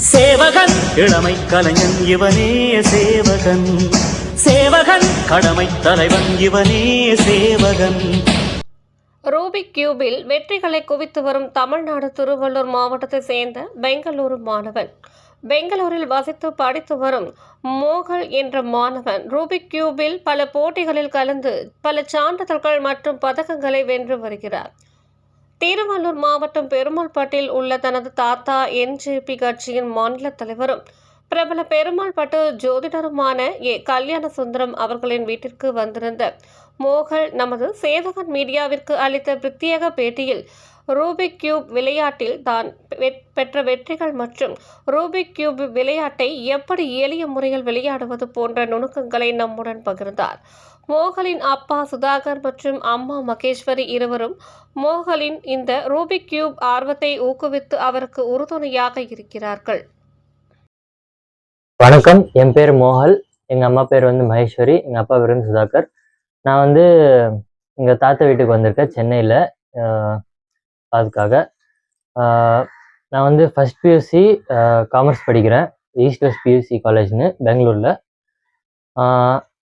சேவகன் இளமை கலைஞன் இவனே சேவகன், சேவகன் கடமை தலைவன் இவனே சேவகன். ரூபிக் கியூபில் வெற்றிகளை குவித்து வரும் தமிழ்நாடு திருவள்ளூர் மாவட்டத்தை சேர்ந்த பெங்களூரு மாணவன். பெங்களூரில் வசித்து படித்து வரும் மோகல் என்ற மாணவன் ரூபிக் கியூபில் பல போட்டிகளில் கலந்து பல சான்றிதழ்கள் மற்றும் பதக்கங்களை வென்று வருகிறார். திருவள்ளூர் மாவட்டம் பெருமாள்பட்டில் உள்ள தனது தாத்தா NJP கட்சியின் மாநில தலைவரும் பிரபல பெருமாள்பட்டு ஜோதிடருமான கல்யாண சுந்தரம் அவர்களின் வீட்டிற்கு வந்திருந்த மோகல் நமது சேவகன் மீடியாவிற்கு அளித்த பிரத்யேக பேட்டியில் ரூபிக் கியூப் விளையாட்டில் தான் பெற்ற வெற்றிகள் மற்றும் ரூபிக் கியூப் விளையாட்டை எப்படி எளிய முறையில் விளையாடுவது போன்ற நுணுக்கங்களை நம்முடன் பகிர்ந்தார். மோகலின் அப்பா சுதாகர் மற்றும் அம்மா மகேஸ்வரி இருவரும் மோகலின் இந்த ரூபிக் கியூப் ஆர்வத்தை ஊக்குவித்து அவருக்கு உறுதுணையாக இருக்கிறார்கள். வணக்கம், என் பேர் மோகல். எங்கள் அம்மா பேர் மகேஸ்வரி, எங்கள் அப்பா பேர் சுதாகர். நான் எங்கள் தாத்தா வீட்டுக்கு வந்திருக்கேன் சென்னையில் அதுக்காக. நான் ஃபஸ்ட் பியூசி காமர்ஸ் படிக்கிறேன், ஈஸ்ட் வெஸ்ட் பியூசி காலேஜ்னு பெங்களூரில்.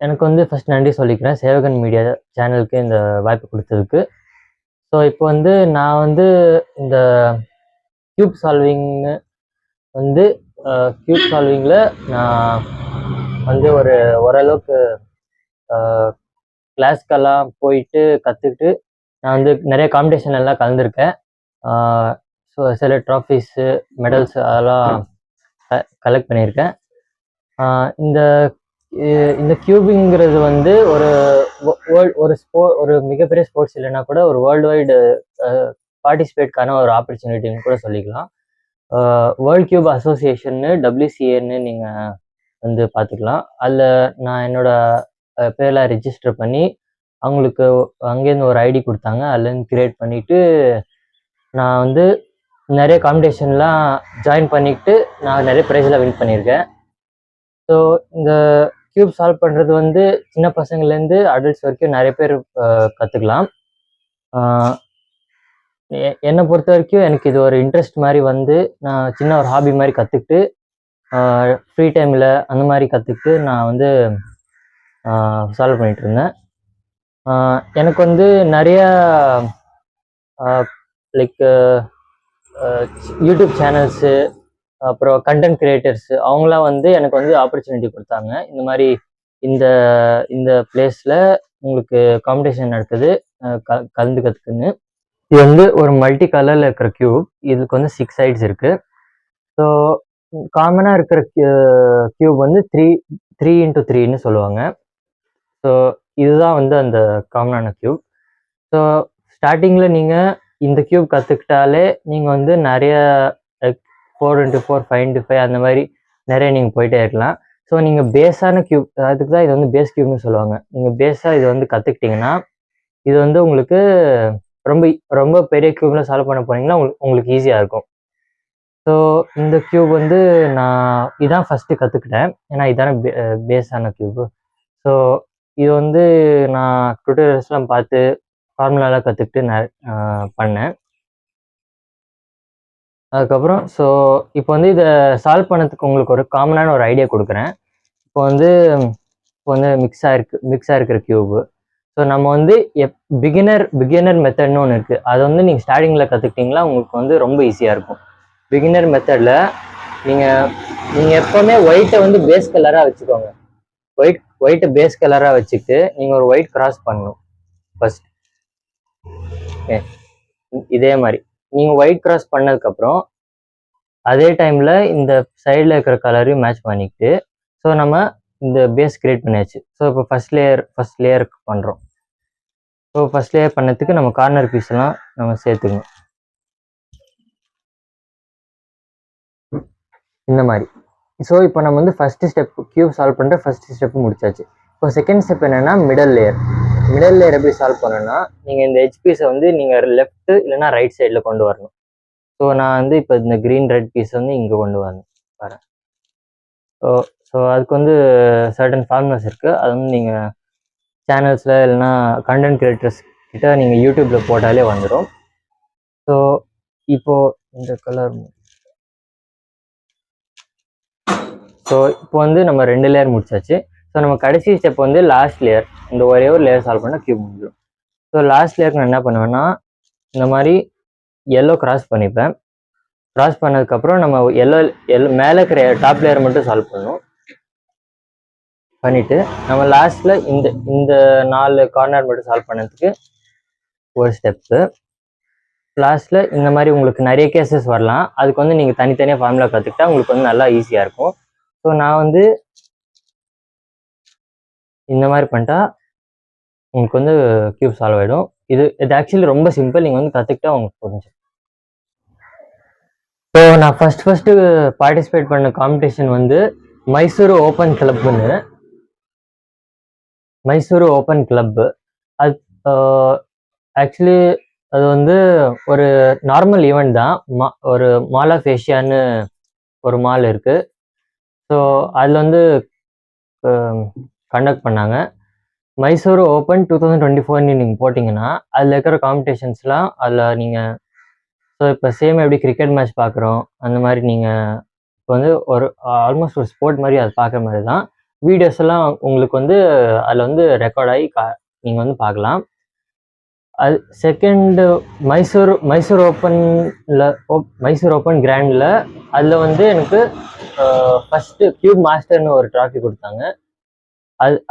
எனக்கு ஃபஸ்ட் நன்றி சொல்லிக்கிறேன் சேவகன் மீடியா சேனலுக்கு இந்த வாய்ப்பு கொடுத்ததுக்கு. ஸோ இப்போ நான் இந்த கியூப் சால்விங்னு கியூப் சால்விங்கில் நான் ஓரளவுக்கு கிளாஸ்க்கெல்லாம் போயிட்டு கற்றுக்கிட்டு நான் நிறைய காம்படிஷன் எல்லாம் கலந்துருக்கேன். ஸோ சில ட்ராஃபீஸு மெடல்ஸ் அதெல்லாம் கலெக்ட் பண்ணியிருக்கேன். இந்த இந்த கியூபிங்கிறது ஒரு மிகப்பெரிய ஸ்போர்ட்ஸ் இல்லைன்னா கூட ஒரு வேர்ல்டு வைடு பார்ட்டிசிபேட்கான ஒரு ஆப்பர்ச்சுனிட்டின்னு கூட சொல்லிக்கலாம். வேர்ல்ட் கியூப் அசோசியேஷன்னு WCAன்னு நீங்கள் பார்த்துக்கலாம். அதில் நான் என்னோட பேரில் ரிஜிஸ்டர் பண்ணி அவங்களுக்கு அங்கேருந்து ஒரு ஐடி கொடுத்தாங்க. அதுலேருந்து கிரியேட் பண்ணிவிட்டு நான் நிறைய காம்படிஷன்லாம் ஜாயின் பண்ணிக்கிட்டு நான் நிறைய ப்ரைஸ்லாம் வின் பண்ணியிருக்கேன். ஸோ இந்த கியூப் சால்வ் பண்ணுறது சின்ன பசங்கள்லேருந்து அடல்ட்ஸ் வரைக்கும் நிறைய பேர் கற்றுக்கலாம். என்னை பொறுத்த வரைக்கும் எனக்கு இது ஒரு இன்ட்ரெஸ்ட் மாதிரி நான் சின்ன ஒரு ஹாபி மாதிரி கற்றுக்கிட்டு ஃப்ரீ டைமில் அந்த மாதிரி கற்றுக்கிட்டு நான் சால்வ் பண்ணிகிட்டு இருந்தேன். எனக்கு நிறையா லைக் யூடியூப் சேனல்ஸு அப்புறம் கண்டென்ட் கிரியேட்டர்ஸு அவங்களாம் எனக்கு ஆப்பர்ச்சுனிட்டி கொடுத்தாங்க. இந்த மாதிரி இந்த இந்த பிளேஸில் உங்களுக்கு காம்படிஷன் நடக்குது கலந்துக்கிறதுக்குன்னு. இது ஒரு மல்டி கலரில் இருக்கிற கியூப். இதுக்கு 6 சைட்ஸ் இருக்குது. ஸோ காமனாக இருக்கிற கியூப் 3x3ன்னு சொல்லுவாங்க. ஸோ இதுதான் அந்த காமனான கியூப். ஸோ ஸ்டார்டிங்கில் நீங்கள் இந்த கியூப் கற்றுக்கிட்டாலே நீங்கள் நிறைய 4x4 5x5 அந்த மாதிரி நிறைய நீங்கள் போயிட்டே இருக்கலாம். ஸோ நீங்கள் பேஸான கியூப், அதுக்கு தான் இது பேஸ் கியூப்னு சொல்லுவாங்க. நீங்கள் பேஸாக இது கற்றுக்கிட்டிங்கன்னா இது உங்களுக்கு ரொம்ப ரொம்ப பெரிய கியூபில் சால்வ் பண்ண போனீங்கன்னா உங்களுக்கு ஈஸியாக இருக்கும். ஸோ இந்த கியூப் நான் இதான் ஃபஸ்ட்டு கற்றுக்கிட்டேன், ஏன்னா இதான பேஸான கியூபு. ஸோ இது நான் டுட்டோரியல்ஸ்லாம் பார்த்து ஃபார்முலாலாம் கற்றுக்கிட்டு நான் பண்ணேன். அதுக்கப்புறம் ஸோ இப்போ இதை சால்வ் பண்ணதுக்கு உங்களுக்கு ஒரு காமனான ஒரு ஐடியா கொடுக்குறேன். இப்போ மிக்ஸாக இருக்கிற கியூபு. ஸோ நம்ம பிகினர் மெத்தட்னு ஒன்று இருக்குது. அதை நீங்கள் ஸ்டார்டிங்கில் கற்றுக்கிட்டிங்களா உங்களுக்கு ரொம்ப ஈஸியாக இருக்கும். பிகினர் மெத்தடில் நீங்கள் எப்போவுமே ஒயிட்டை பேஸ் கலராக வச்சுக்கோங்க. ஒயிட்டை பேஸ் கலராக வச்சுக்கிட்டு நீங்கள் ஒரு ஒயிட் கிராஸ் பண்ணணும் ஃபர்ஸ்ட். ஓகே, இதே மாதிரி நீங்கள் ஒயிட் கிராஸ் பண்ணதுக்கப்புறம் அதே டைமில் இந்த சைடில் இருக்கிற கலரையும் மேட்ச் பண்ணிக்கிட்டு ஸோ நம்ம இந்த பேஸ் கிரியேட் பண்ணியாச்சு. ஸோ இப்போ ஃபஸ்ட் லேயர் பண்ணுறோம். ஸோ ஃபஸ்ட் லேயர் பண்ணதுக்கு நம்ம கார்னர் பீஸ்லாம் நம்ம சேர்த்துக்கணும் இந்த மாதிரி. ஸோ இப்போ நம்ம ஃபஸ்ட்டு ஸ்டெப் கியூப் சால்வ் பண்ணுற ஃபஸ்ட்டு ஸ்டெப்பு முடிச்சாச்சு. இப்போ செகண்ட் ஸ்டெப் என்னென்னா மிடல் லேயர் எப்படி சால்வ் பண்ணணும்னா நீங்கள் இந்த எட்ஜ் பீஸை நீங்கள் லெஃப்ட்டு இல்லைன்னா ரைட் சைடில் கொண்டு வரணும். ஸோ நான் இப்போ இந்த க்ரீன் ரெட் பீஸ் இங்கே கொண்டு வரேன். ஸோ அதுக்கு சர்டன் ஃபார்முலாஸ் இருக்குது. அது நீங்கள் சேனல்ஸில் இல்லைன்னா கண்டென்ட் கிரியேட்டர்ஸ் கிட்ட நீங்கள் யூடியூப்பில் போட்டாலே வந்துடும். ஸோ இப்போது இந்த கலர் ஸோ இப்போ வந்து நம்ம 2 லேயர் முடிச்சாச்சு. ஸோ நம்ம கடைசி ஸ்டெப் வந்து லாஸ்ட் லேயர். இந்த ஒரே ஒரு லேயர் சால்வ் பண்ணால் கியூப் முடிஞ்சிடும். ஸோ லாஸ்ட் லேயருக்கு நான் என்ன பண்ணுவேன்னா, இந்த மாதிரி எல்லோ கிராஸ் பண்ணிப்பேன். கிராஸ் பண்ணதுக்கப்புறம் நம்ம எல்லோ மேலே இருக்கிற டாப் லேயர் மட்டும் சால்வ் பண்ணணும். பண்ணிவிட்டு நம்ம லாஸ்ட்டில் இந்த 4 கார்னர் மட்டும் சால்வ் பண்ணதுக்கு ஒரு ஸ்டெப்பு. லாஸ்ட்டில் இந்த மாதிரி உங்களுக்கு நிறைய கேசஸ் வரலாம். அதுக்கு வந்து நீங்கள் தனித்தனியாக ஃபார்முலா கற்றுக்கிட்டா உங்களுக்கு வந்து நல்லா ஈஸியாக இருக்கும். ஸோ நான் வந்து இந்த மாதிரி பண்ணிட்டா உங்களுக்கு வந்து கியூப் சால்வ் ஆகிடும். இது ஆக்சுவலி ரொம்ப சிம்பிள். நீங்கள் வந்து கற்றுக்கிட்டா உங்களுக்கு புரிஞ்சு. ஸோ நான் ஃபஸ்ட்டு பார்ட்டிசிபேட் பண்ண காம்படிஷன் வந்து மைசூர் ஓப்பன் கிளப்னு. மைசூர் ஓப்பன் கிளப்பு அது ஆக்சுவலி அது வந்து ஒரு நார்மல் ஈவெண்ட் தான். ஒரு மால் ஆஃப் ஏஷியான்னு ஒரு மால் இருக்குது. ஸோ அதில் வந்து கண்டக்ட் பண்ணாங்க. மைசூர் ஓப்பன் 2024 நீங்கள் போட்டிங்கன்னா அதில் இருக்கிற காம்படிஷன்ஸ்லாம் அதில் நீங்கள் ஸோ இப்போ சேம் எப்படி கிரிக்கெட் மேட்ச் பார்க்குறோம் அந்த மாதிரி நீங்கள் இப்போ வந்து ஒரு ஆல்மோஸ்ட் ஒரு ஸ்போர்ட் மாதிரி அது பார்க்குற மாதிரி தான். வீடியோஸ் எல்லாம் உங்களுக்கு வந்து அதில் வந்து ரெக்கார்ட் ஆகி நீங்கள் வந்து பார்க்கலாம். அது செகண்டு மைசூர் ஓப்பன் கிராண்டில் அதில் வந்து எனக்கு ஃபஸ்ட்டு கியூப் மாஸ்டர்னு ஒரு ட்ராஃபி கொடுத்தாங்க.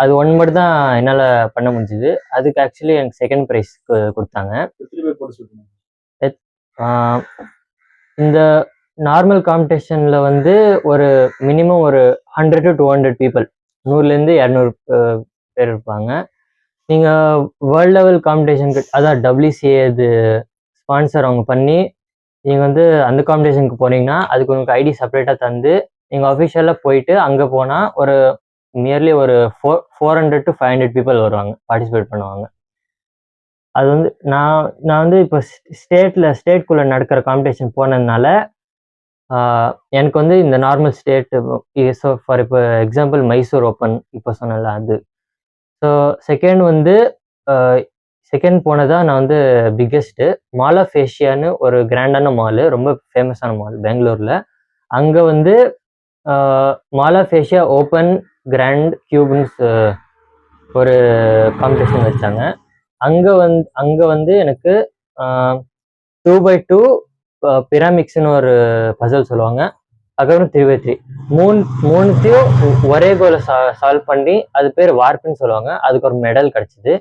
அது ஒன் மட்டும் தான் என்னால் பண்ண முடிஞ்சுது. அதுக்கு ஆக்சுவலி எனக்கு செகண்ட் ப்ரைஸ் கொடுத்தாங்க. இந்த நார்மல் காம்படிஷனில் வந்து ஒரு மினிமம் ஒரு 100 to 200 பீப்புள், 100லேருந்து 200 பேர் இருப்பாங்க. நீங்கள் வேர்ல்ட் லெவல் காம்படிஷனுக்கு அதான் WCA இது ஸ்பான்சர் அவங்க பண்ணி நீங்கள் வந்து அந்த காம்படிஷனுக்கு போனீங்கன்னா அதுக்கு உங்களுக்கு ஐடி செப்பரேட்டாக தந்து நீங்கள் அஃபிஷியலாக போயிட்டு அங்கே போனால் ஒரு நியர்லி ஒரு 400 to 500 பீப்புள் வருவாங்க, பார்ட்டிசிபேட் பண்ணுவாங்க. அது வந்து நான் வந்து இப்போ ஸ்டேட்குள்ளே நடக்கிற காம்படிஷன் போனதுனால எனக்கு வந்து இந்த நார்மல் ஸ்டேட் ஸோ ஃபார் இப்போ எக்ஸாம்பிள் மைசூர் ஓப்பன் இப்போ சொன்னல அது. ஸோ செகண்ட் போனதான் நான் வந்து பிக்கெஸ்ட்டு மால் ஆஃப் ஏஷியான்னு ஒரு கிராண்டான மாலு, ரொம்ப ஃபேமஸான மால் பெங்களூரில். அங்கே வந்து mall of Asia open grand கியூப்னு ஒரு காம்படிஷன் வச்சாங்க. அங்கே வந்து எனக்கு 2x2 பிராமிக்ஸ்னு ஒரு பசல் சொல்லுவாங்க. அதுக்கப்புறம் 3x3 மூணுத்தையும் ஒரே கோலை சால்வ் பண்ணி அது பேர் வார்ப்புன்னு சொல்லுவாங்க. அதுக்கு ஒரு மெடல் கிடச்சிது.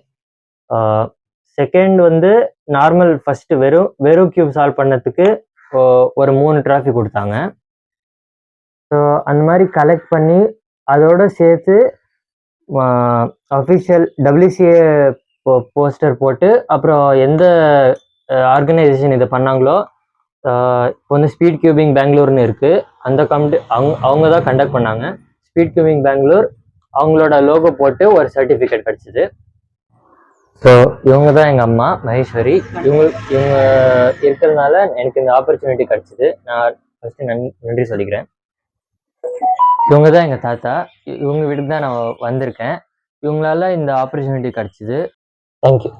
செகண்ட் வந்து நார்மல் ஃபஸ்ட்டு வெறும் கியூப் சால்வ் பண்ணதுக்கு ஒரு 3 ட்ராஃபி கொடுத்தாங்க. ஸோ அந்த மாதிரி கலெக்ட் பண்ணி அதோடு சேர்த்து அஃபிஷியல் WCA போஸ்டர் போட்டு அப்புறம் எந்த ஆர்கனைசேஷன் இதை பண்ணாங்களோ இப்போ வந்து ஸ்பீட் கியூபிங் பெங்களூர்னு இருக்குது. அந்த அவங்க தான் கண்டக்ட் பண்ணாங்க. ஸ்பீட் கியூபிங் பெங்களூர் அவங்களோட லோகோ போட்டு ஒரு சர்டிஃபிகேட் கிடச்சிது. ஸோ இவங்க தான் எங்கள் அம்மா மகேஸ்வரி. இவங்க இருக்கிறதுனால எனக்கு இந்த ஆப்பர்ச்சுனிட்டி கிடச்சிது. நான் ஃபஸ்ட்டு நன்றி சொல்லிக்கிறேன். இவங்க தான் எங்கள் தாத்தா. இவங்க வீட்டுக்கு தான் நான் வந்திருக்கேன். இவங்களால இந்த ஆப்பர்ச்சுனிட்டி கிடச்சிது. தேங்க்யூ.